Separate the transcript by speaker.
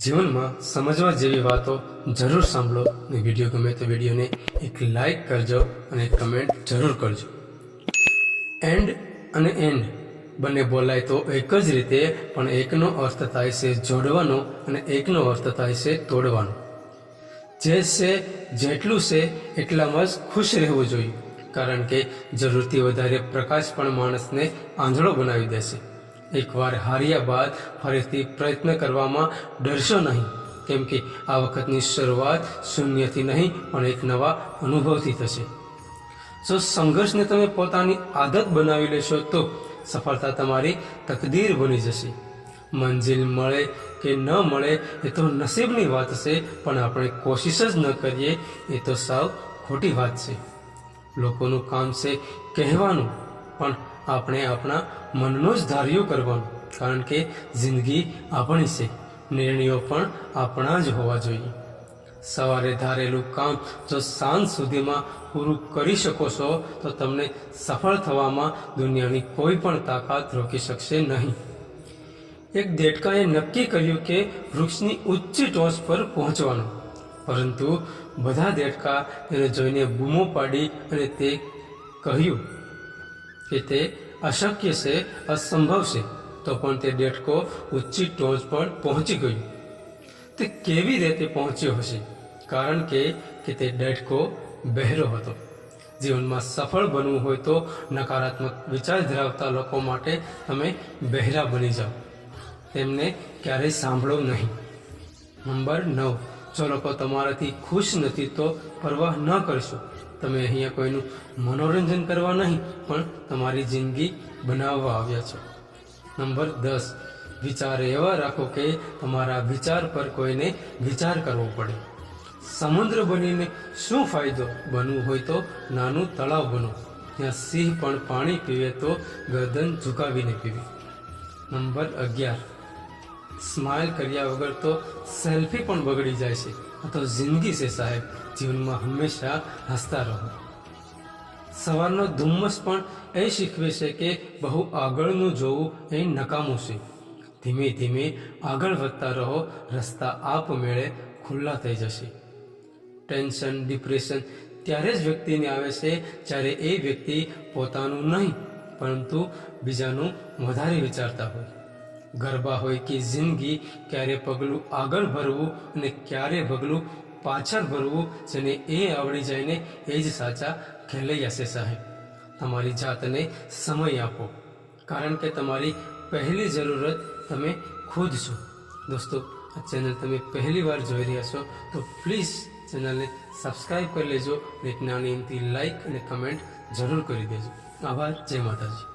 Speaker 1: જીવનમાં સમજવા જેવી વાતો જરૂર સાંભળો અને વિડીયો ગમે તો વિડીયોને એક લાઈક કરજો અને કમેન્ટ જરૂર કરજો. એન્ડ અને એન્ડ બંને બોલાય તો એક જ રીતે, પણ એકનો અર્થ થાય છે જોડવાનો અને એકનો અર્થ થાય છે તોડવાનો. જે છે જેટલું છે એટલામાં જ ખુશ રહેવું જોઈએ, કારણ કે જરૂરથી વધારે પ્રકાશ પણ માણસને આંધળો બનાવી દેશે. એકવાર હાર્યા બાદ ફરીથી પ્રયત્ન કરવામાં ડરશો નહીં, કેમ કે આ વખતની શરૂઆત શૂન્યથી નહીં પણ એક નવા અનુભવથી થશે. જો સંઘર્ષને તમે પોતાની આદત બનાવી લેશો તો સફળતા તમારી તકદીર બની જશે. મંજિલ મળે કે ન મળે એ તો નસીબની વાત છે, પણ આપણે કોશિશ જ ન કરીએ એ તો સાવ ખોટી વાત છે. લોકોનું કામ છે કહેવાનું, પણ આપણે આપણા મનનું જ ધાર્યું કરવાનું, કારણ કે જિંદગી આપણી છે, નિર્ણયો પણ આપણા જ હોવા જોઈએ. સવારે ધારેલું કામ જો સાંજ સુધીમાં પૂરું કરી શકો છો તો તમને સફળ થવામાં દુનિયાની કોઈ પણ તાકાત રોકી શકશે નહીં. એક દેડકાએ નક્કી કર્યું કે વૃક્ષની ઊંચી ટોચ પર પહોંચવાનું, પરંતુ બધા દેડકા તેને જોઈને બૂમો પાડી અને તે કહ્યું કે તે અશક્ય છે, અસંભવ છે. તો પણ તે દેડકો ઊંચી ટોચ પર પહોંચી ગયો. તે કેવી રીતે પહોંચ્યો હશે? કારણ કે તે દેડકો બહેરો હતો. જીવનમાં સફળ બનવું હોય તો નકારાત્મક વિચાર ધરાવતા લોકો માટે તમે બહેરા બની જાઓ, તેમને ક્યારેય સાંભળો નહીં. નંબર 9, જો લોકો તમારાથી ખુશ નથી તો પરવાહ ન કરશો. તમે અહીંયા કોઈનું મનોરંજન કરવા નહીં, પણ તમારી જિંદગી બનાવવા આવ્યા છો. નંબર 10, વિચાર એવા રાખો કે તમારા વિચાર પર કોઈને વિચાર કરવો પડે. સમુદ્ર બનીને શું ફાયદો? બનવું હોય તો નાનું તળાવ બનો, ત્યાં સિંહ પણ પાણી પીવે તો ગરદન ઝુકાવીને પીવે. નંબર 11, સ્માઇલ કર્યા વગર તો સેલ્ફી પણ બગડી જાય છે. આ તો જિંદગી છે સાહેબ, જીવનમાં હંમેશા હસતા રહો. સવારનો ધુમ્મસ પણ એ શીખવે છે કે બહુ આગળનું જોવું એ નકામું છે. ધીમે ધીમે આગળ વધતા રહો, રસ્તા આપમેળે ખુલ્લા થઈ જશે. ટેન્શન, ડિપ્રેશન ત્યારે જ વ્યક્તિને આવે છે જ્યારે એ વ્યક્તિ પોતાનું નહીં પરંતુ બીજાનું વધારે વિચારતા હોય. ગરબા હોય કે જિંદગી, ક્યારે પગલું આગળ ભરવું અને ક્યારે પગલું પાછળ ભરવું, જેને એ આવડી જાય ને એ જ સાચા ખેલૈયા છે સાહેબ. તમારી જાતને સમય આપો, કારણ કે તમારી પહેલી જરૂરત તમે ખુદ છો. દોસ્તો, આ ચેનલ તમે પહેલી વાર જોઈ રહ્યા છો તો પ્લીઝ ચેનલને સબસ્ક્રાઈબ કરી લેજો. એક નાની એમથી લાઈક અને કમેન્ટ જરૂર કરી દેજો. આભાર. જય માતાજી.